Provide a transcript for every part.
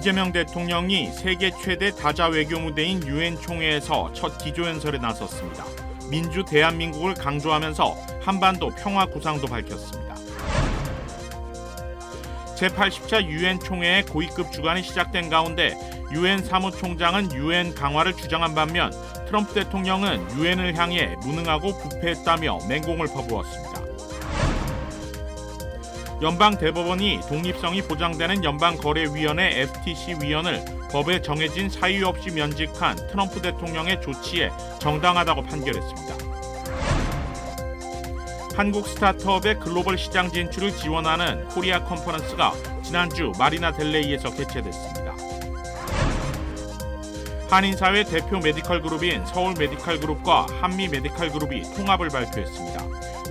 이재명 대통령이 세계 최대 다자 외교 무대인 유엔 총회에서 첫 기조연설에 나섰습니다. 민주 대한민국을 강조하면서 한반도 평화 구상도 밝혔습니다. 제80차 유엔 총회의 고위급 주간이 시작된 가운데 유엔 사무총장은 유엔 강화를 주장한 반면 트럼프 대통령은 유엔을 향해 무능하고 부패했다며 맹공을 퍼부었습니다. 연방대법원이 독립성이 보장되는 연방거래위원회 FTC 위원을 법에 정해진 사유 없이 면직한 트럼프 대통령의 조치에 정당하다고 판결했습니다. 한국 스타트업의 글로벌 시장 진출을 지원하는 코리아 컨퍼런스가 지난주 마리나 델레이에서 개최됐습니다. 한인사회 대표 메디컬 그룹인 서울 메디컬 그룹과 한미 메디컬 그룹이 통합을 발표했습니다.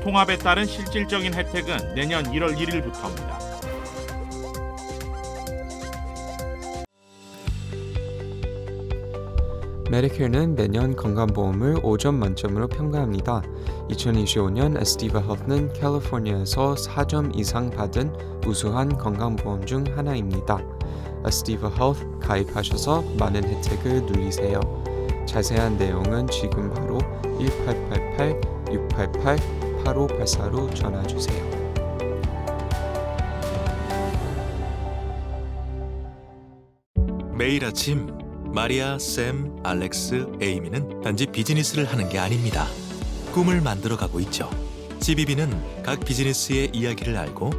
통합에 따른 실질적인 혜택은 내년 1월 1일부터입니다. 메디케어는 매년 건강보험을 5점 만점으로 평가합니다. 2025년 에스티바 헬스는 캘리포니아에서 4점 이상 받은 우수한 건강보험 중 하나입니다. 에스티바 헬스 가입하셔서 많은 혜택을 누리세요. 자세한 내용은 지금 바로 1888-688-8584로 전화주세요. 매일 아침 마리아, 샘, 알렉스, 에이미는 단지 비즈니스를 하는 게 아닙니다. 꿈을 만들어가고 있죠. CBB는 각 비즈니스의 이야기를 알고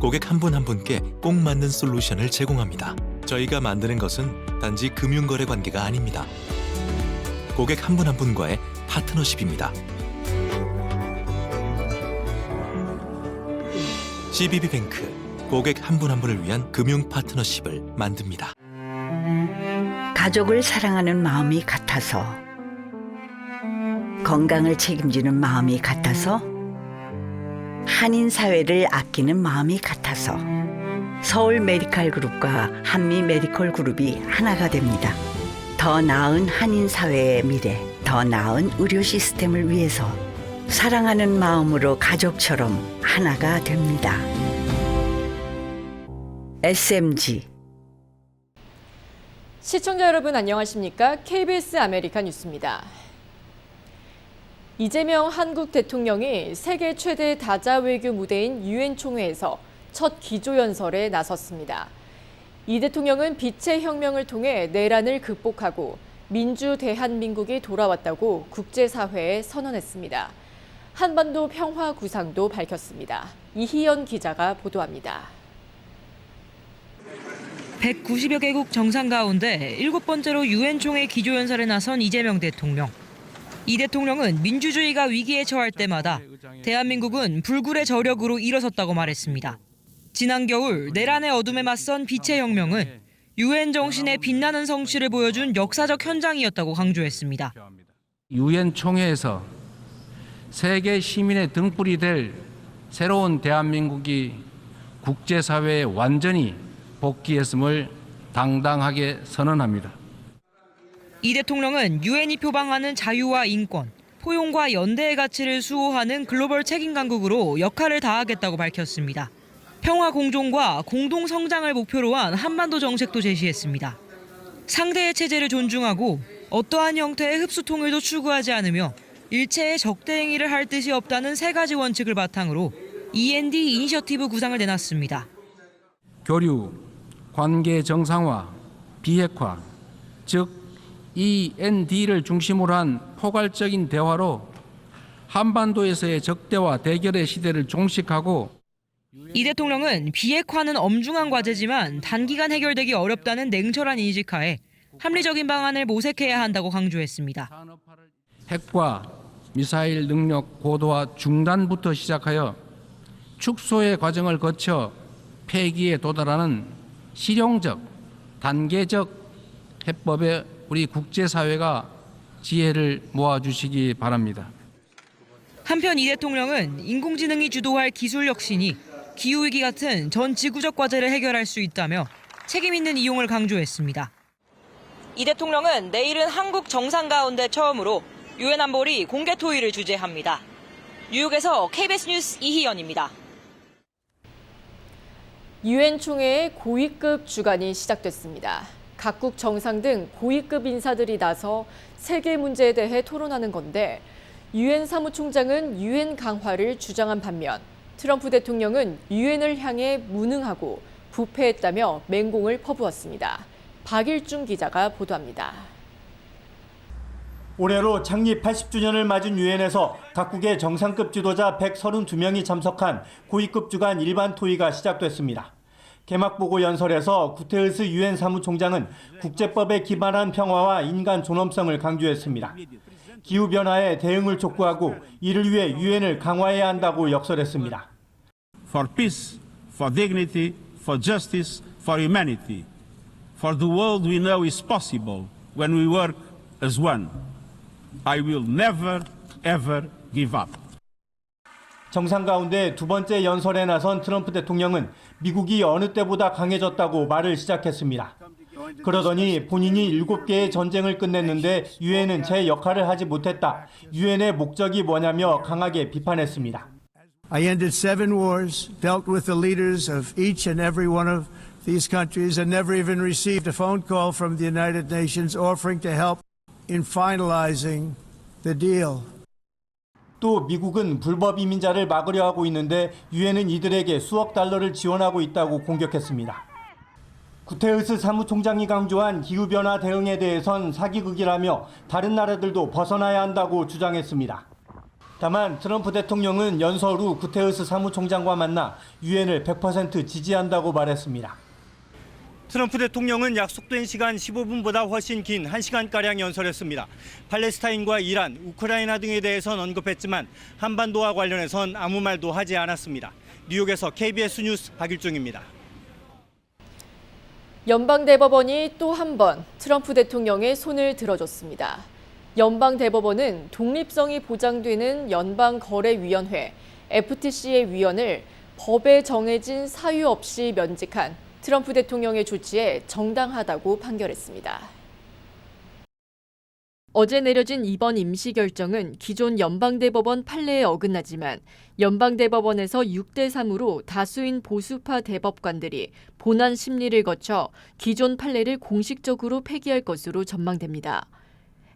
고객 한 분 한 분께 꼭 맞는 솔루션을 제공합니다. 저희가 만드는 것은 단지 금융거래 관계가 아닙니다. 고객 한 분 한 분과의 파트너십입니다. CBB뱅크, 고객 한 분 한 분을 위한 금융 파트너십을 만듭니다. 가족을 사랑하는 마음이 같아서, 건강을 책임지는 마음이 같아서, 한인 사회를 아끼는 마음이 같아서 서울 메디컬 그룹과 한미 메디컬 그룹이 하나가 됩니다. 더 나은 한인 사회의 미래, 더 나은 의료 시스템을 위해서 사랑하는 마음으로 가족처럼 하나가 됩니다. SMG. 시청자 여러분 안녕하십니까? KBS 아메리카 뉴스입니다. 이재명 한국 대통령이 세계 최대 다자 외교 무대인 유엔 총회에서 첫 기조연설에 나섰습니다. 이 대통령은 빛의 혁명을 통해 내란을 극복하고 민주 대한민국이 돌아왔다고 국제사회에 선언했습니다. 한반도 평화 구상도 밝혔습니다. 이희연 기자가 보도합니다. 190여 개국 정상 가운데 7번째로 유엔 총회 기조연설에 나선 이재명 대통령. 이 대통령은 민주주의가 위기에 처할 때마다 대한민국은 불굴의 저력으로 일어섰다고 말했습니다. 지난 겨울 내란의 어둠에 맞선 빛의 혁명은 유엔 정신의 빛나는 성취를 보여준 역사적 현장이었다고 강조했습니다. 유엔 총회에서 세계 시민의 등불이 될 새로운 대한민국이 국제사회에 완전히 복귀했음을 당당하게 선언합니다. 이 대통령은 유엔이 표방하는 자유와 인권, 포용과 연대의 가치를 수호하는 글로벌 책임 강국으로 역할을 다하겠다고 밝혔습니다. 평화 공존과 공동 성장을 목표로 한 한반도 정책도 제시했습니다. 상대의 체제를 존중하고 어떠한 형태의 흡수 통일도 추구하지 않으며 일체의 적대 행위를 할 뜻이 없다는 세 가지 원칙을 바탕으로 END 이니셔티브 구상을 내놨습니다. 교류, 관계 정상화, 비핵화, 즉 END를 중심으로 한 포괄적인 대화로 한반도에서의 적대와 대결의 시대를 종식하고 이 대통령은 비핵화는 엄중한 과제지만 단기간 해결되기 어렵다는 냉철한 인식하에 합리적인 방안을 모색해야 한다고 강조했습니다. 핵과 미사일 능력 고도화 중단부터 시작하여 축소의 과정을 거쳐 폐기에 도달하는 실용적, 단계적 해법에 우리 국제사회가 지혜를 모아주시기 바랍니다. 한편 이 대통령은 인공지능이 주도할 기술 혁신이 기후위기 같은 전 지구적 과제를 해결할 수 있다며 책임 있는 이용을 강조했습니다. 이 대통령은 내일은 한국 정상 가운데 처음으로 유엔 안보리 공개 토의를 주재합니다. 뉴욕에서 KBS 뉴스 이희연입니다. 유엔 총회의 고위급 주간이 시작됐습니다. 각국 정상 등 고위급 인사들이 나서 세계 문제에 대해 토론하는 건데 유엔 사무총장은 유엔 강화를 주장한 반면 트럼프 대통령은 유엔을 향해 무능하고 부패했다며 맹공을 퍼부었습니다. 박일중 기자가 보도합니다. 올해로 창립 80주년을 맞은 유엔에서 각국의 정상급 지도자 132명이 참석한 고위급 주간 일반 토의가 시작됐습니다. 개막 보고 연설에서 구테르스 유엔 사무총장은 국제법에 기반한 평화와 인간 존엄성을 강조했습니다. 기후변화에 대응을 촉구하고 이를 위해 유엔을 강화해야 한다고 역설했습니다. For peace, for dignity, for justice, for humanity. For the world we know is possible when we work as one. I will never, ever give up. 정상 가운데 두 번째 연설에 나선 트럼프 대통령은 미국이 어느 때보다 강해졌다고 말을 시작했습니다. 그러더니 본인이 7개의 전쟁을 끝냈는데 유엔은 제 역할을 하지 못했다. 유엔의 목적이 뭐냐며 강하게 비판했습니다. I ended 7 wars, dealt with the leaders of each and every one of these countries, and never even received a phone call from the United Nations offering to help in finalizing the deal. 또 미국은 불법 이민자를 막으려 하고 있는데 유엔은 이들에게 수억 달러를 지원하고 있다고 공격했습니다. 구테르스 사무총장이 강조한 기후변화 대응에 대해선 사기극이라며 다른 나라들도 벗어나야 한다고 주장했습니다. 다만 트럼프 대통령은 연설 후 구테르스 사무총장과 만나 유엔을 100% 지지한다고 말했습니다. 트럼프 대통령은 약속된 시간 15분보다 훨씬 긴 1시간가량 연설했습니다. 팔레스타인과 이란, 우크라이나 등에 대해선 언급했지만 한반도와 관련해선 아무 말도 하지 않았습니다. 뉴욕에서 KBS 뉴스 박일중입니다. 연방대법원이 또 한 번 트럼프 대통령의 손을 들어줬습니다. 연방대법원은 독립성이 보장되는 연방거래위원회 FTC의 위원을 법에 정해진 사유 없이 면직한 트럼프 대통령의 조치에 정당하다고 판결했습니다. 어제 내려진 이번 임시 결정은 기존 연방대법원 판례에 어긋나지만 연방대법원에서 6대3으로 다수인 보수파 대법관들이 본안 심리를 거쳐 기존 판례를 공식적으로 폐기할 것으로 전망됩니다.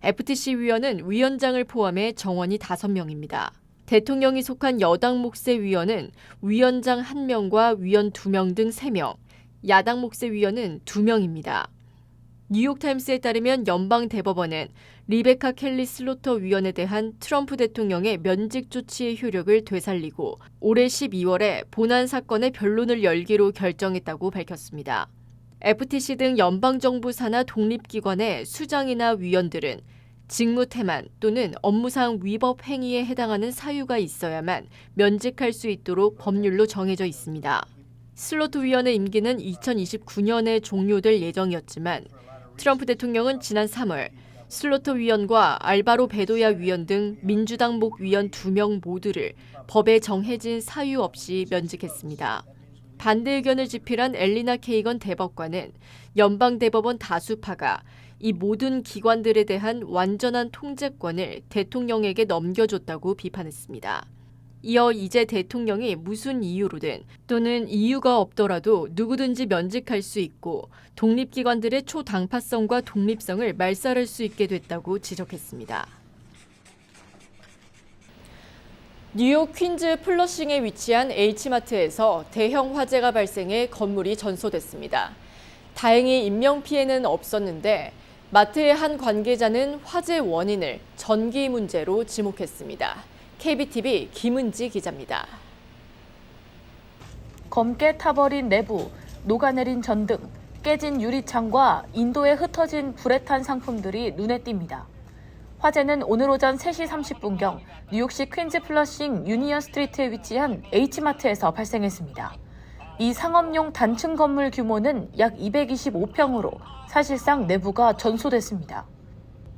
FTC 위원은 위원장을 포함해 정원이 5명입니다. 대통령이 속한 여당 몫의 위원은 위원장 1명과 위원 2명 등 3명, 야당 몫의 위원은 2명입니다. 뉴욕타임스에 따르면 연방대법원은 리베카 켈리 슬로터 위원에 대한 트럼프 대통령의 면직 조치의 효력을 되살리고 올해 12월에 본안 사건의 변론을 열기로 결정했다고 밝혔습니다. FTC 등 연방정부 산하 독립기관의 수장이나 위원들은 직무 태만 또는 업무상 위법 행위에 해당하는 사유가 있어야만 면직할 수 있도록 법률로 정해져 있습니다. 슬로트 위원의 임기는 2029년에 종료될 예정이었지만 트럼프 대통령은 지난 3월 슬로트 위원과 알바로 베도야 위원 등 민주당 목 위원 2명 모두를 법에 정해진 사유 없이 면직했습니다. 반대 의견을 집필한 엘리나 케이건 대법관은 연방대법원 다수파가 이 모든 기관들에 대한 완전한 통제권을 대통령에게 넘겨줬다고 비판했습니다. 이어 이제 대통령이 무슨 이유로든 또는 이유가 없더라도 누구든지 면직할 수 있고 독립기관들의 초당파성과 독립성을 말살할 수 있게 됐다고 지적했습니다. 뉴욕 퀸즈 플러싱에 위치한 H마트에서 대형 화재가 발생해 건물이 전소됐습니다. 다행히 인명피해는 없었는데 마트의 한 관계자는 화재 원인을 전기 문제로 지목했습니다. KBTV 김은지 기자입니다. 검게 타버린 내부, 녹아내린 전등, 깨진 유리창과 인도에 흩어진 불에 탄 상품들이 눈에 띕니다. 화재는 오늘 오전 3시 30분경 뉴욕시 퀸즈 플러싱 유니언 스트리트에 위치한 H마트에서 발생했습니다. 이 상업용 단층 건물 규모는 약 225평으로 사실상 내부가 전소됐습니다.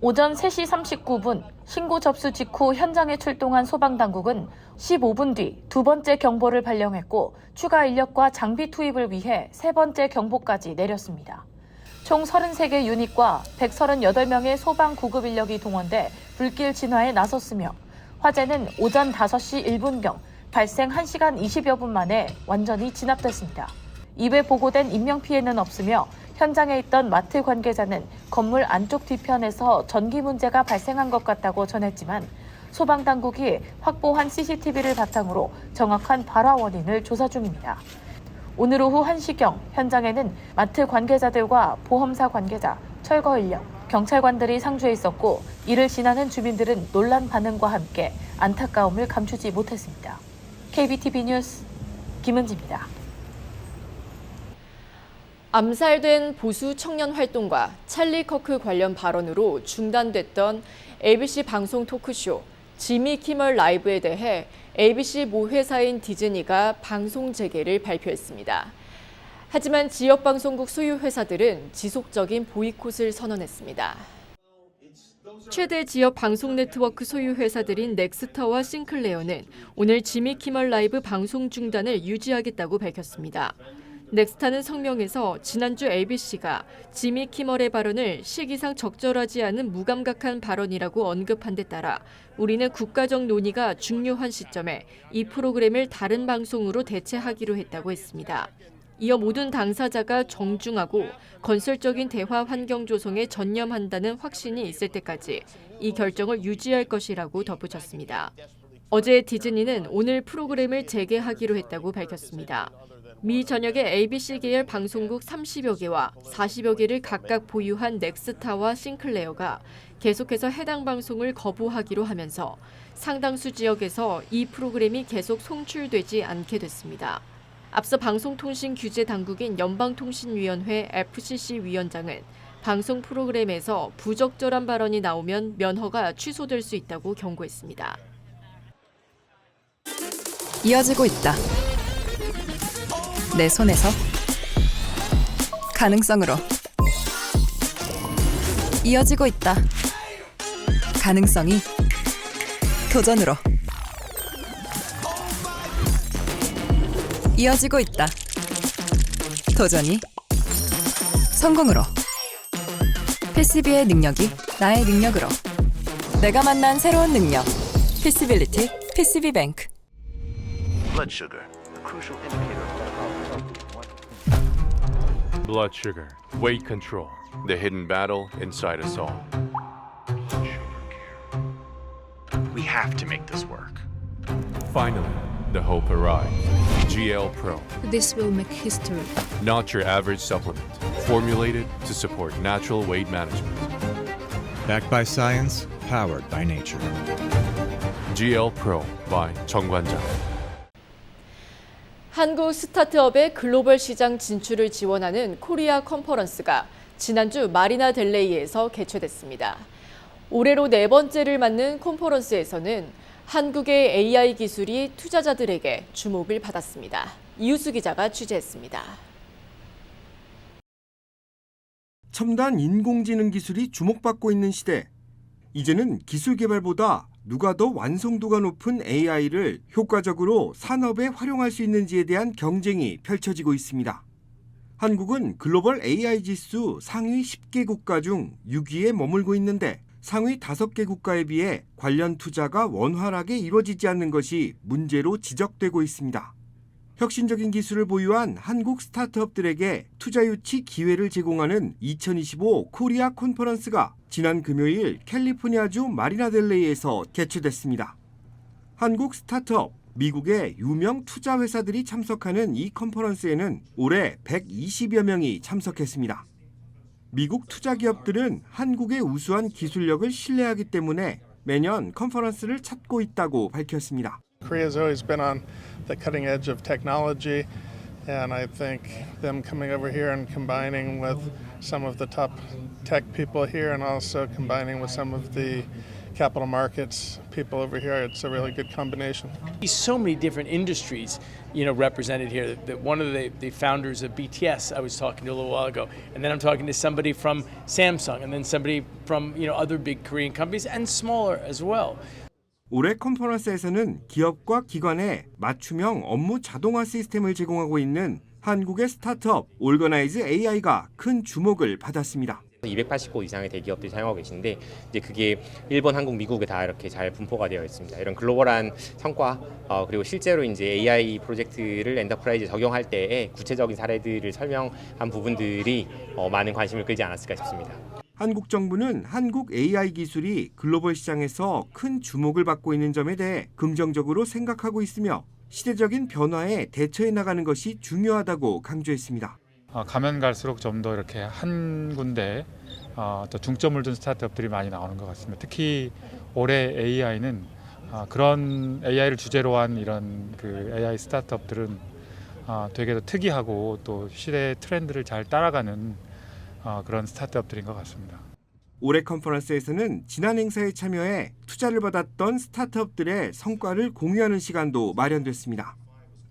오전 3시 39분 신고 접수 직후 현장에 출동한 소방당국은 15분 뒤 두 번째 경보를 발령했고 추가 인력과 장비 투입을 위해 세 번째 경보까지 내렸습니다. 총 33개 유닛과 138명의 소방 구급 인력이 동원돼 불길 진화에 나섰으며 화재는 오전 5시 1분경 발생 1시간 20여 분 만에 완전히 진압됐습니다. 이외 보고된 인명피해는 없으며 현장에 있던 마트 관계자는 건물 안쪽 뒤편에서 전기 문제가 발생한 것 같다고 전했지만 소방당국이 확보한 CCTV를 바탕으로 정확한 발화 원인을 조사 중입니다. 오늘 오후 1시경 현장에는 마트 관계자들과 보험사 관계자, 철거 인력, 경찰관들이 상주해 있었고 이를 지나는 주민들은 놀란 반응과 함께 안타까움을 감추지 못했습니다. KBTV 뉴스 김은지입니다. 암살된 보수 청년 활동과 찰리 커크 관련 발언으로 중단됐던 ABC 방송 토크쇼 지미 키멀 라이브에 대해 ABC 모 회사인 디즈니가 방송 재개를 발표했습니다. 하지만 지역방송국 소유 회사들은 지속적인 보이콧을 선언했습니다. 최대 지역 방송 네트워크 소유 회사들인 넥스터와 싱클레어는 오늘 지미 키멀 라이브 방송 중단을 유지하겠다고 밝혔습니다. 넥스타는 성명에서 지난주 ABC가 지미 키멀의 발언을 시기상 적절하지 않은 무감각한 발언이라고 언급한 데 따라 우리는 국가적 논의가 중요한 시점에 이 프로그램을 다른 방송으로 대체하기로 했다고 했습니다. 이어 모든 당사자가 정중하고 건설적인 대화 환경 조성에 전념한다는 확신이 있을 때까지 이 결정을 유지할 것이라고 덧붙였습니다. 어제 디즈니는 오늘 프로그램을 재개하기로 했다고 밝혔습니다. 미 전역의 ABC 계열 방송국 30여 개와 40여 개를 각각 보유한 넥스타와 싱클레어가 계속해서 해당 방송을 거부하기로 하면서 상당수 지역에서 이 프로그램이 계속 송출되지 않게 됐습니다. 앞서 방송통신규제당국인 연방통신위원회 FCC 위원장은 방송 프로그램에서 부적절한 발언이 나오면 면허가 취소될 수 있다고 경고했습니다. 이어지고 있다. 내 손에서 가능성으로 이어지고 있다. 가능성이 도전으로 이어지고 있다. 도전이 성공으로. PCB의 능력이 나의 능력으로. 내가 만난 새로운 능력. PC빌리티 PCB뱅크. Blood sugar, a crucial indicator of Blood sugar, weight control, the hidden battle inside us all. We have to make this work. Finally, the hope arrives. GL Pro, This will make history. not your average supplement, formulated to support natural weight management. Backed by science, powered by nature. GL Pro by 정관장. 한국 스타트업의 글로벌 시장 진출을 지원하는 코리아 컨퍼런스가 지난주 마리나 델레이에서 개최됐습니다. 올해로 4번째를 맞는 컨퍼런스에서는 한국의 AI 기술이 투자자들에게 주목을 받았습니다. 이우수 기자가 취재했습니다. 첨단 인공지능 기술이 주목받고 있는 시대. 이제는 기술 개발보다 누가 더 완성도가 높은 AI를 효과적으로 산업에 활용할 수 있는지에 대한 경쟁이 펼쳐지고 있습니다. 한국은 글로벌 AI 지수 상위 10개 국가 중 6위에 머물고 있는데 상위 5개 국가에 비해 관련 투자가 원활하게 이루어지지 않는 것이 문제로 지적되고 있습니다. 혁신적인 기술을 보유한 한국 스타트업들에게 투자 유치 기회를 제공하는 2025 코리아 컨퍼런스가 지난 금요일 캘리포니아주 마리나델레이에서 개최됐습니다. 한국 스타트업, 미국의 유명 투자 회사들이 참석하는 이 컨퍼런스에는 올해 120여 명이 참석했습니다. 미국 투자 기업들은 한국의 우수한 기술력을 신뢰하기 때문에 매년 컨퍼런스를 찾고 있다고 밝혔습니다. Korea's always been on the cutting edge of technology, and I think them coming over here and combining with some of the top tech people here and also combining with some of the capital markets people over here, it's a really good combination. So many different industries, represented here. One of the founders of BTS I was talking to a little while ago, and then I'm talking to somebody from Samsung, and then somebody from other big Korean companies and smaller as well. 올해 컨퍼런스에서는 기업과 기관에 맞춤형 업무 자동화 시스템을 제공하고 있는 한국의 스타트업 올거나이즈 AI가 큰 주목을 받았습니다. 280곳 이상의 대기업들이 사용하고 계신데 이제 그게 일본, 한국, 미국에 다 이렇게 잘 분포가 되어 있습니다. 이런 글로벌한 성과 그리고 실제로 이제 AI 프로젝트를 엔터프라이즈에 적용할 때의 구체적인 사례들을 설명한 부분들이 많은 관심을 끌지 않았을까 싶습니다. 한국 정부는 한국 AI 기술이 글로벌 시장에서 큰 주목을 받고 있는 점에 대해 긍정적으로 생각하고 있으며 시대적인 변화에 대처해 나가는 것이 중요하다고 강조했습니다. 가면 갈수록 좀 더 이렇게 한 군데 또 중점을 둔 스타트업들이 많이 나오는 것 같습니다. 특히 올해 AI는 그런 AI를 주제로 한 이런 그 AI 스타트업들은 되게 더 특이하고 또 시대의 트렌드를 잘 따라가는 그런 스타트업들인 것 같습니다. 올해 컨퍼런스에서는 지난 행사에 참여해 투자를 받았던 스타트업들의 성과를 공유하는 시간도 마련됐습니다.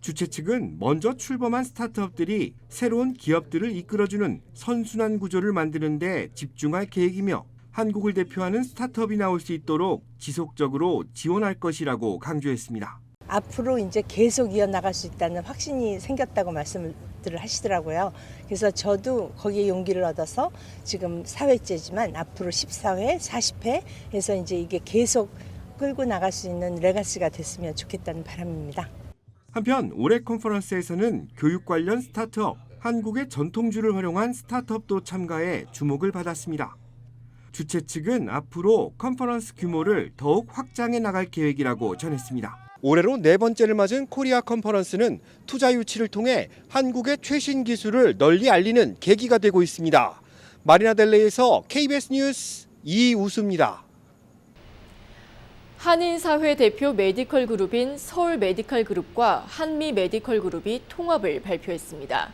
주최 측은 먼저 출범한 스타트업들이 새로운 기업들을 이끌어주는 선순환 구조를 만드는 데 집중할 계획이며 한국을 대표하는 스타트업이 나올 수 있도록 지속적으로 지원할 것이라고 강조했습니다. 앞으로 이제 계속 이어나갈 수 있다는 확신이 생겼다고 말씀을 하시더라고요. 그래서 저도 거기에 용기를 얻어서 지금 4회째지만 앞으로 14회, 40회 해서 이제 이게 계속 끌고 나갈 수 있는 레가시가 됐으면 좋겠다는 바람입니다. 한편 올해 컨퍼런스에서는 교육 관련 스타트업, 한국의 전통주를 활용한 스타트업도 참가해 주목을 받았습니다. 주최 측은 앞으로 컨퍼런스 규모를 더욱 확장해 나갈 계획이라고 전했습니다. 올해로 4번째를 맞은 코리아 컨퍼런스는 투자 유치를 통해 한국의 최신 기술을 널리 알리는 계기가 되고 있습니다. 마리나델레이에서 KBS 뉴스 이우수입니다. 한인사회 대표 메디컬 그룹인 서울 메디컬 그룹과 한미 메디컬 그룹이 통합을 발표했습니다.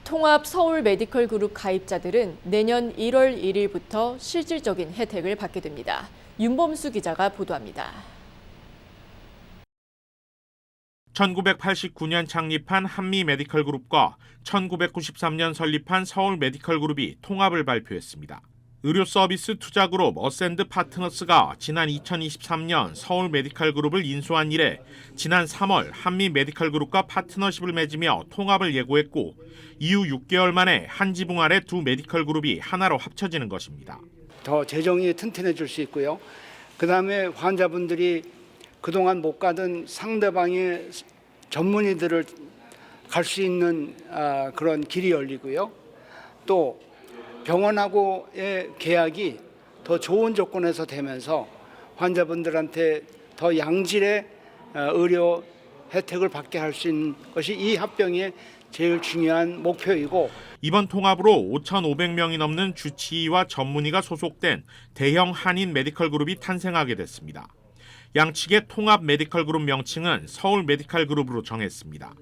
통합 서울 메디컬 그룹 가입자들은 내년 1월 1일부터 실질적인 혜택을 받게 됩니다. 윤범수 기자가 보도합니다. 1989년 창립한 한미 메디컬 그룹과 1993년 설립한 서울 메디컬 그룹이 통합을 발표했습니다. 의료 서비스 투자 그룹 어센드 파트너스가 지난 2023년 서울 메디컬 그룹을 인수한 이래 지난 3월 한미 메디컬 그룹과 파트너십을 맺으며 통합을 예고했고 이후 6개월 만에 한 지붕 아래 두 메디컬 그룹이 하나로 합쳐지는 것입니다. 더 재정이 튼튼해질 수 있고요. 그다음에 환자분들이 그동안 못 가던 상대방의 전문의들을 갈 수 있는 그런 길이 열리고요. 또 병원하고의 계약이 더 좋은 조건에서 되면서 환자분들한테 더 양질의 의료 혜택을 받게 할 수 있는 것이 이 합병의 제일 중요한 목표이고 이번 통합으로 5,500명이 넘는 주치의와 전문의가 소속된 대형 한인 메디컬 그룹이 탄생하게 됐습니다. 양측의 통합 메디컬 그룹 명칭은 서울 메디컬 그룹으로 정했습니다.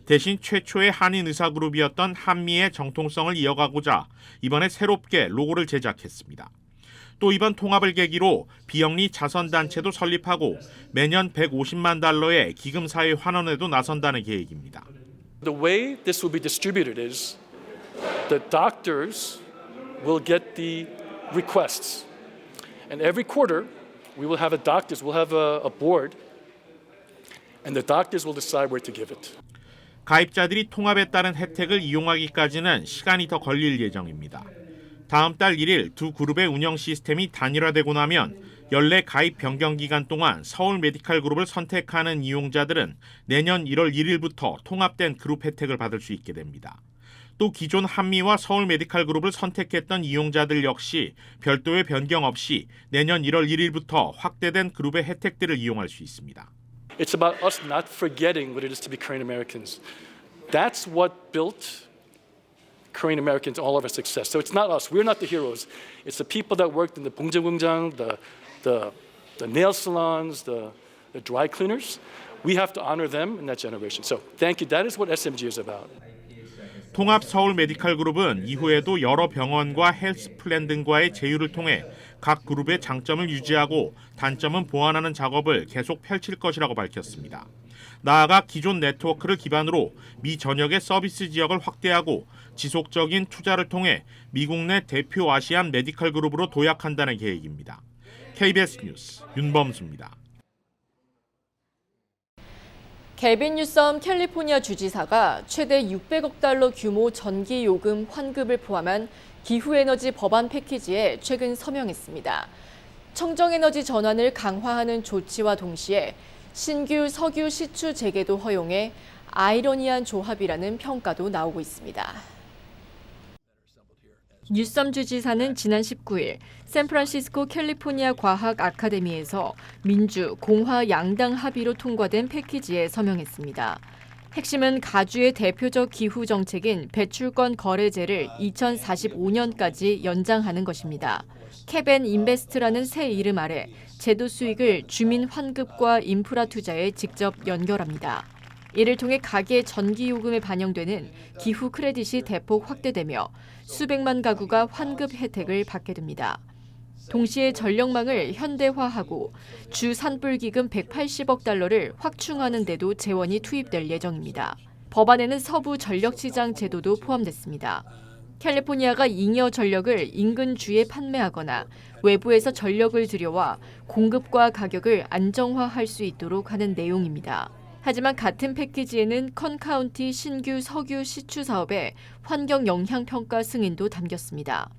대신 최초의 한인 의사 그룹이었던 한미의 정통성을 이어가고자 이번에 새롭게 로고를 제작했습니다. 또 이번 통합을 계기로 비영리 자선단체도 설립하고 매년 150만 달러의 기금사회 환원에도 나선다는 계획입니다. The way this will be distributed is the doctors will get the requests, and every quarter we will have a board, and the doctors will decide where to give it. 가입자들이 통합에 따른 혜택을 이용하기까지는 시간이 더 걸릴 예정입니다. 다음 달 1일 두 그룹의 운영 시스템이 단일화되고 나면 연례 가입 변경 기간 동안 서울 메디컬 그룹을 선택하는 이용자들은 내년 1월 1일부터 통합된 그룹 혜택을 받을 수 있게 됩니다. 또 기존 한미와 서울 메디컬 그룹을 선택했던 이용자들 역시 별도의 변경 없이 내년 1월 1일부터 확대된 그룹의 혜택들을 이용할 수 있습니다. It's about us not forgetting what it is to be Korean Americans. That's what built Korean Americans, all of our success. So it's not us. We're not the heroes. It's the people that worked in the 봉제공장, the nail salons, the dry cleaners. We have to honor them in that generation. So thank you. That is what SMG is about. 통합 서울 메디컬 그룹은 이후에도 여러 병원과 헬스 플랜 등과의 제휴를 통해 각 그룹의 장점을 유지하고 단점은 보완하는 작업을 계속 펼칠 것이라고 밝혔습니다. 나아가 기존 네트워크를 기반으로 미 전역의 서비스 지역을 확대하고 지속적인 투자를 통해 미국 내 대표 아시안 메디컬 그룹으로 도약한다는 계획입니다. KBS 뉴스 윤범수입니다. 개빈 뉴섬 캘리포니아 주지사가 최대 600억 달러 규모 전기 요금 환급을 포함한 기후에너지 법안 패키지에 최근 서명했습니다. 청정에너지 전환을 강화하는 조치와 동시에 신규 석유 시추 재개도 허용해 아이러니한 조합이라는 평가도 나오고 있습니다. 뉴섬 주지사는 지난 19일 샌프란시스코 캘리포니아 과학 아카데미에서 민주, 공화 양당 합의로 통과된 패키지에 서명했습니다. 핵심은 가주의 대표적 기후 정책인 배출권 거래제를 2045년까지 연장하는 것입니다. 캡 앤 인베스트라는 새 이름 아래 제도 수익을 주민 환급과 인프라 투자에 직접 연결합니다. 이를 통해 가계 전기요금에 반영되는 기후 크레딧이 대폭 확대되며 수백만 가구가 환급 혜택을 받게 됩니다. 동시에 전력망을 현대화하고 주 산불기금 180억 달러를 확충하는 데도 재원이 투입될 예정입니다. 법안에는 서부 전력시장 제도도 포함됐습니다. 캘리포니아가 잉여 전력을 인근 주에 판매하거나 외부에서 전력을 들여와 공급과 가격을 안정화할 수 있도록 하는 내용입니다. 하지만 같은 패키지에는 컨카운티 신규 석유 시추 사업의 환경 영향 평가 승인도 담겼습니다.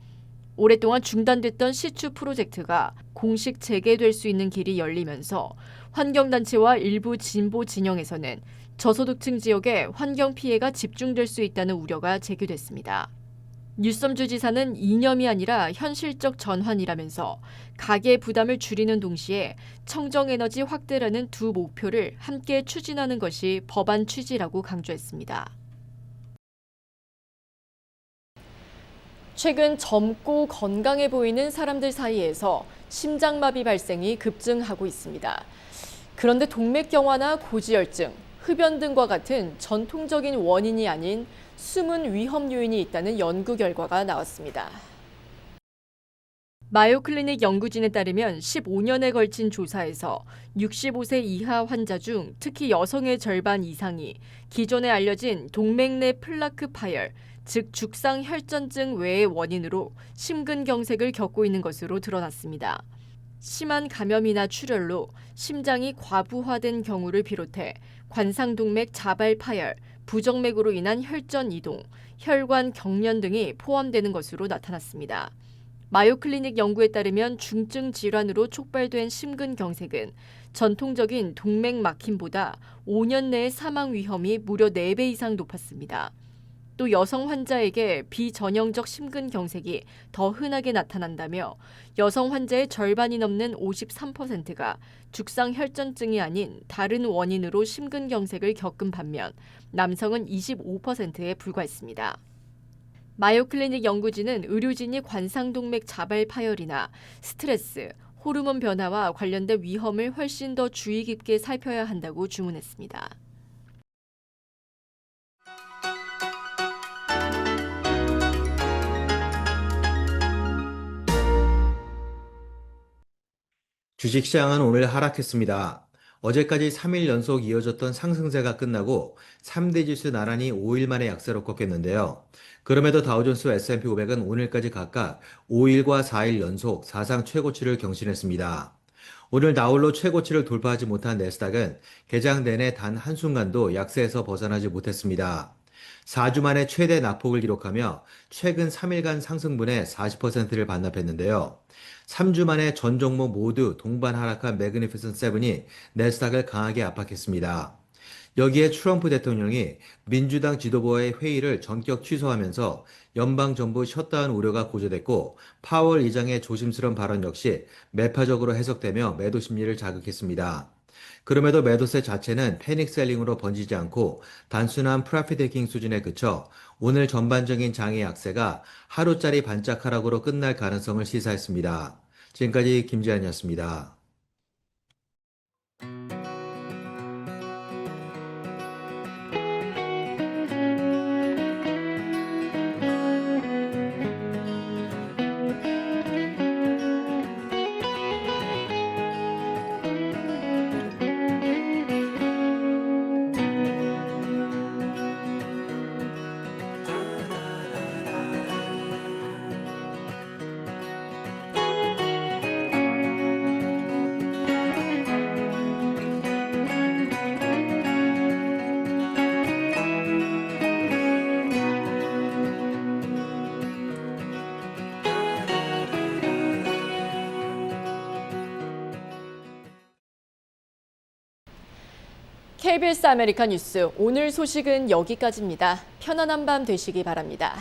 오랫동안 중단됐던 시추 프로젝트가 공식 재개될 수 있는 길이 열리면서 환경단체와 일부 진보 진영에서는 저소득층 지역에 환경 피해가 집중될 수 있다는 우려가 제기됐습니다. 뉴섬 주지사는 이념이 아니라 현실적 전환이라면서 가계 부담을 줄이는 동시에 청정에너지 확대라는 두 목표를 함께 추진하는 것이 법안 취지라고 강조했습니다. 최근 젊고 건강해 보이는 사람들 사이에서 심장마비 발생이 급증하고 있습니다. 그런데 동맥경화나 고지혈증, 흡연 등과 같은 전통적인 원인이 아닌 숨은 위험 요인이 있다는 연구 결과가 나왔습니다. 마요클리닉 연구진에 따르면 15년에 걸친 조사에서 65세 이하 환자 중 특히 여성의 절반 이상이 기존에 알려진 동맥 내 플라크 파열, 즉 죽상혈전증 외의 원인으로 심근경색을 겪고 있는 것으로 드러났습니다. 심한 감염이나 출혈로 심장이 과부하된 경우를 비롯해 관상동맥 자발 파열, 부정맥으로 인한 혈전 이동, 혈관 경련 등이 포함되는 것으로 나타났습니다. 마요클리닉 연구에 따르면 중증 질환으로 촉발된 심근경색은 전통적인 동맥 막힘보다 5년 내에 사망 위험이 무려 4배 이상 높았습니다. 또 여성 환자에게 비전형적 심근경색이 더 흔하게 나타난다며 여성 환자의 절반이 넘는 53%가 죽상혈전증이 아닌 다른 원인으로 심근경색을 겪은 반면 남성은 25%에 불과했습니다. 마요클리닉 연구진은 의료진이 관상동맥 자발 파열이나 스트레스, 호르몬 변화와 관련된 위험을 훨씬 더 주의 깊게 살펴야 한다고 주문했습니다. 주식시장은 오늘 하락했습니다. 어제까지 3일 연속 이어졌던 상승세가 끝나고 3대 지수 나란히 5일 만에 약세로 꺾였는데요. 그럼에도 다우존스 S&P 500은 오늘까지 각각 5일과 4일 연속 사상 최고치를 경신했습니다. 오늘 나홀로 최고치를 돌파하지 못한 내스닥은 개장 내내 단 한순간도 약세에서 벗어나지 못했습니다. 4주 만에 최대 낙폭을 기록하며 최근 3일간 상승분의 40%를 반납했는데요. 3주 만에 전 종목 모두 동반 하락한 매그니피센트 세븐이 내스닥을 강하게 압박했습니다. 여기에 트럼프 대통령이 민주당 지도부와의 회의를 전격 취소하면서 연방정부 셧다운 우려가 고조됐고 파월 의장의 조심스러운 발언 역시 매파적으로 해석되며 매도 심리를 자극했습니다. 그럼에도 매도세 자체는 패닉셀링으로 번지지 않고 단순한 프로핏 테이킹 수준에 그쳐 오늘 전반적인 장의 약세가 하루짜리 반짝 하락으로 끝날 가능성을 시사했습니다. 지금까지 김지한이었습니다. KBS 아메리카 뉴스 오늘 소식은 여기까지입니다. 편안한 밤 되시기 바랍니다.